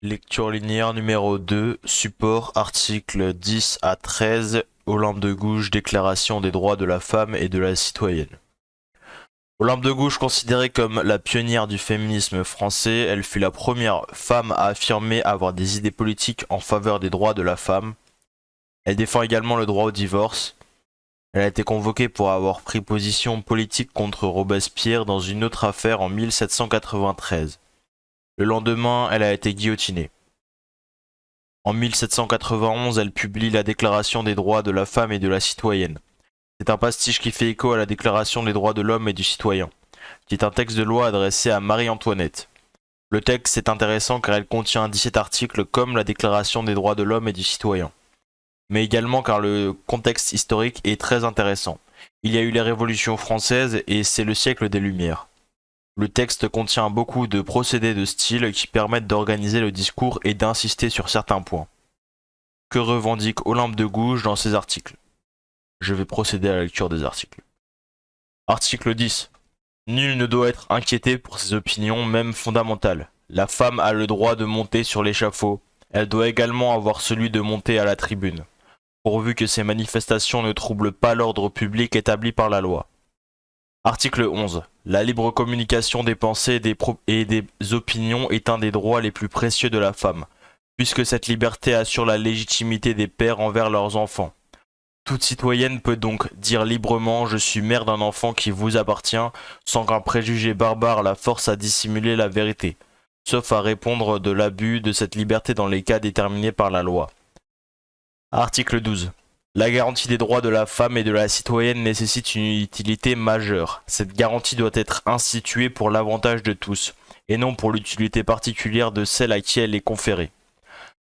Lecture linéaire numéro 2, support, articles 10 à 13, Olympe de Gouges, déclaration des droits de la femme et de la citoyenne. Olympe de Gouges, considérée comme la pionnière du féminisme français, elle fut la première femme à affirmer avoir des idées politiques en faveur des droits de la femme. Elle défend également le droit au divorce. Elle a été convoquée pour avoir pris position politique contre Robespierre dans une autre affaire en 1793. Le lendemain, elle a été guillotinée. En 1791, elle publie la Déclaration des droits de la femme et de la citoyenne. C'est un pastiche qui fait écho à la Déclaration des droits de l'homme et du citoyen, qui est un texte de loi adressé à Marie-Antoinette. Le texte est intéressant car elle contient 17 articles comme la Déclaration des droits de l'homme et du citoyen, mais également car le contexte historique est très intéressant. Il y a eu les révolutions françaises et c'est le siècle des Lumières. Le texte contient beaucoup de procédés de style qui permettent d'organiser le discours et d'insister sur certains points. Que revendique Olympe de Gouges dans ses articles? Je vais procéder à la lecture des articles. Article 10. Nul ne doit être inquiété pour ses opinions, même fondamentales. La femme a le droit de monter sur l'échafaud. Elle doit également avoir celui de monter à la tribune, pourvu que ces manifestations ne troublent pas l'ordre public établi par la loi. Article 11. La libre communication des pensées et des opinions est un des droits les plus précieux de la femme, puisque cette liberté assure la légitimité des pères envers leurs enfants. Toute citoyenne peut donc dire librement « Je suis mère d'un enfant qui vous appartient » sans qu'un préjugé barbare la force à dissimuler la vérité, sauf à répondre de l'abus de cette liberté dans les cas déterminés par la loi. Article 12. La garantie des droits de la femme et de la citoyenne nécessite une utilité majeure. Cette garantie doit être instituée pour l'avantage de tous, et non pour l'utilité particulière de celle à qui elle est conférée.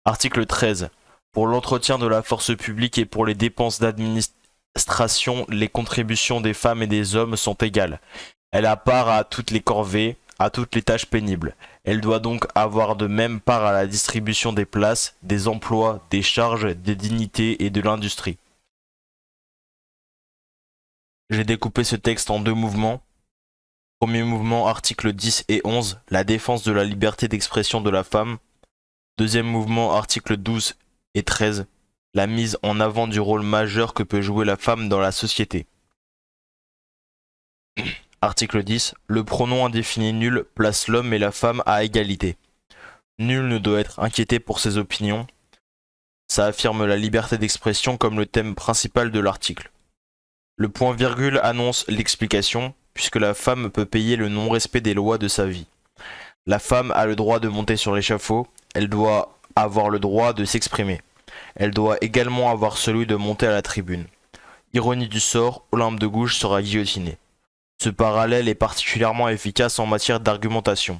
Article 13. Pour l'entretien de la force publique et pour les dépenses d'administration, les contributions des femmes et des hommes sont égales. Elle a part à toutes les corvées, à toutes les tâches pénibles. Elle doit donc avoir de même part à la distribution des places, des emplois, des charges, des dignités et de l'industrie. J'ai découpé ce texte en deux mouvements. Premier mouvement, articles 10 et 11, la défense de la liberté d'expression de la femme. Deuxième mouvement, articles 12 et 13, la mise en avant du rôle majeur que peut jouer la femme dans la société. Article 10. Le pronom indéfini nul place l'homme et la femme à égalité. Nul ne doit être inquiété pour ses opinions. Ça affirme la liberté d'expression comme le thème principal de l'article. Le point virgule annonce l'explication, puisque la femme peut payer le non-respect des lois de sa vie. La femme a le droit de monter sur l'échafaud, elle doit avoir le droit de s'exprimer. Elle doit également avoir celui de monter à la tribune. Ironie du sort, Olympe de Gouges sera guillotinée. Ce parallèle est particulièrement efficace en matière d'argumentation.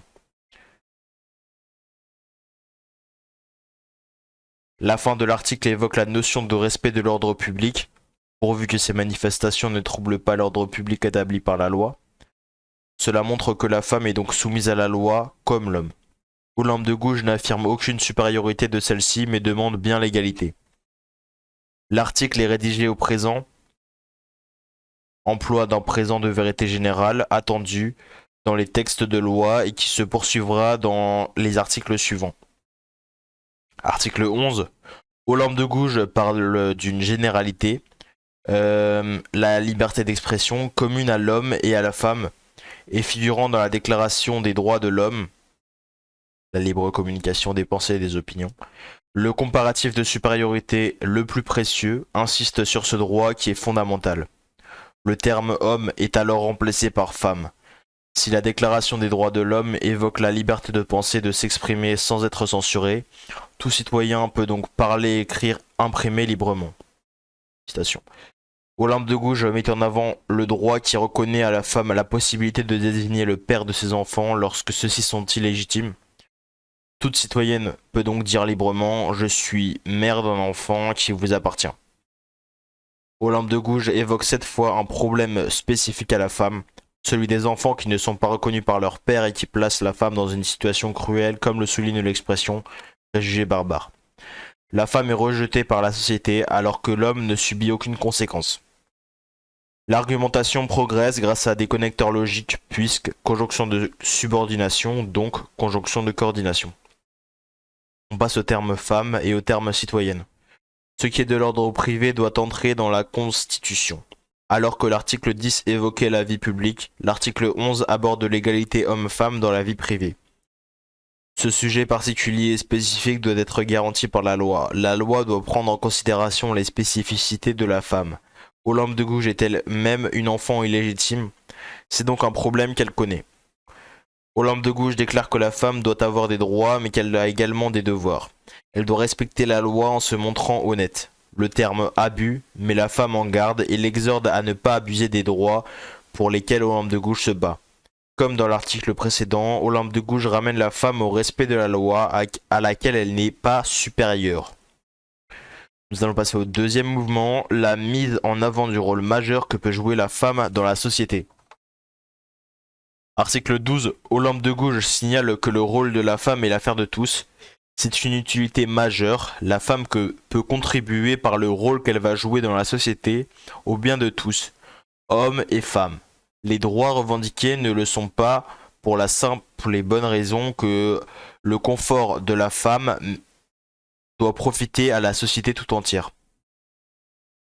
La fin de l'article évoque la notion de respect de l'ordre public, pourvu que ces manifestations ne troublent pas l'ordre public établi par la loi. Cela montre que la femme est donc soumise à la loi comme l'homme. Olympe de Gouges n'affirme aucune supériorité de celle-ci, mais demande bien l'égalité. L'article est rédigé au présent, emploi d'un présent de vérité générale attendu dans les textes de loi et qui se poursuivra dans les articles suivants. Article 11. Olympe de Gouges parle d'une généralité, la liberté d'expression commune à l'homme et à la femme, et figurant dans la Déclaration des droits de l'homme, la libre communication des pensées et des opinions. Le comparatif de supériorité le plus précieux insiste sur ce droit qui est fondamental. Le terme homme est alors remplacé par femme. Si la Déclaration des droits de l'homme évoque la liberté de penser, de s'exprimer sans être censuré, tout citoyen peut donc parler, écrire, imprimer librement. Citation. Olympe de Gouges met en avant le droit qui reconnaît à la femme la possibilité de désigner le père de ses enfants lorsque ceux-ci sont illégitimes. Toute citoyenne peut donc dire librement « Je suis mère d'un enfant qui vous appartient ». Olympe de Gouges évoque cette fois un problème spécifique à la femme, celui des enfants qui ne sont pas reconnus par leur père et qui placent la femme dans une situation cruelle, comme le souligne l'expression « préjugé barbare ». La femme est rejetée par la société alors que l'homme ne subit aucune conséquence. L'argumentation progresse grâce à des connecteurs logiques, puisque conjonction de subordination, donc conjonction de coordination. On passe au terme femme et au terme citoyenne. Ce qui est de l'ordre privé doit entrer dans la Constitution. Alors que l'article 10 évoquait la vie publique, l'article 11 aborde l'égalité homme-femme dans la vie privée. Ce sujet particulier et spécifique doit être garanti par la loi. La loi doit prendre en considération les spécificités de la femme. Olympe de Gouges est elle-même une enfant illégitime. C'est donc un problème qu'elle connaît. Olympe de Gouges déclare que la femme doit avoir des droits, mais qu'elle a également des devoirs. Elle doit respecter la loi en se montrant honnête. Le terme abus met la femme en garde et l'exhorte à ne pas abuser des droits pour lesquels Olympe de Gouges se bat. Comme dans l'article précédent, Olympe de Gouges ramène la femme au respect de la loi à laquelle elle n'est pas supérieure. Nous allons passer au deuxième mouvement, la mise en avant du rôle majeur que peut jouer la femme dans la société. Article 12, Olympe de Gouges signale que le rôle de la femme est l'affaire de tous. C'est une utilité majeure, la femme peut contribuer par le rôle qu'elle va jouer dans la société au bien de tous, hommes et femmes. Les droits revendiqués ne le sont pas pour la simple et bonne raison que le confort de la femme doit profiter à la société tout entière.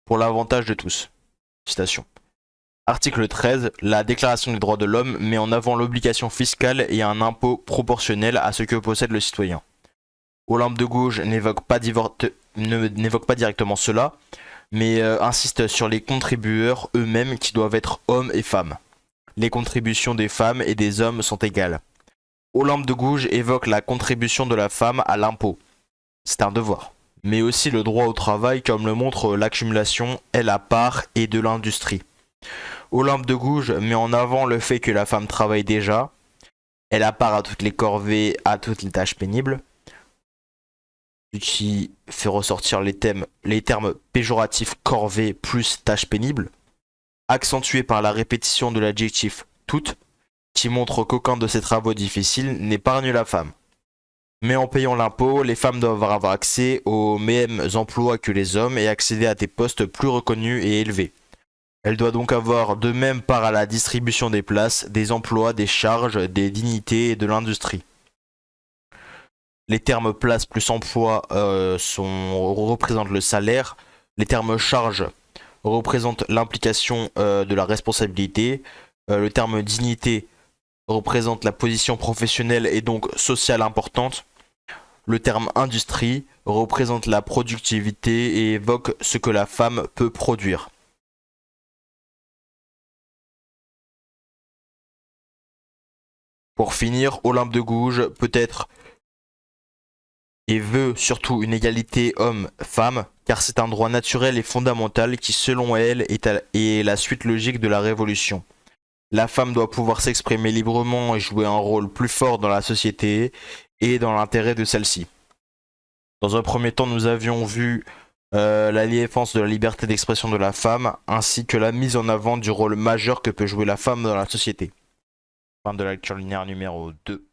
Pour l'avantage de tous. Citation. Article 13. La Déclaration des droits de l'homme met en avant l'obligation fiscale et un impôt proportionnel à ce que possède le citoyen. Olympe de Gouges n'évoque pas directement cela, mais insiste sur les contributeurs eux-mêmes qui doivent être hommes et femmes. Les contributions des femmes et des hommes sont égales. Olympe de Gouges évoque la contribution de la femme à l'impôt. C'est un devoir. Mais aussi le droit au travail comme le montre l'accumulation et la part et de l'industrie. Olympe de Gouges met en avant le fait que la femme travaille déjà. Elle a part à toutes les corvées, à toutes les tâches pénibles. Qui fait ressortir les termes péjoratifs corvée plus tâches pénibles, accentués par la répétition de l'adjectif toute, qui montre qu'aucun de ces travaux difficiles n'épargne la femme. Mais en payant l'impôt, les femmes doivent avoir accès aux mêmes emplois que les hommes et accéder à des postes plus reconnus et élevés. Elles doivent donc avoir de même part à la distribution des places, des emplois, des charges, des dignités et de l'industrie. Les termes place plus emploi représentent le salaire. Les termes charge représentent l'implication de la responsabilité. Le terme dignité représente la position professionnelle et donc sociale importante. Le terme industrie représente la productivité et évoque ce que la femme peut produire. Pour finir, Olympe de Gouges peut-être et veut surtout une égalité homme-femme, car c'est un droit naturel et fondamental qui, selon elle, est la suite logique de la révolution. La femme doit pouvoir s'exprimer librement et jouer un rôle plus fort dans la société et dans l'intérêt de celle-ci. Dans un premier temps, nous avions vu la défense de la liberté d'expression de la femme, ainsi que la mise en avant du rôle majeur que peut jouer la femme dans la société. Fin de la lecture linéaire numéro 2.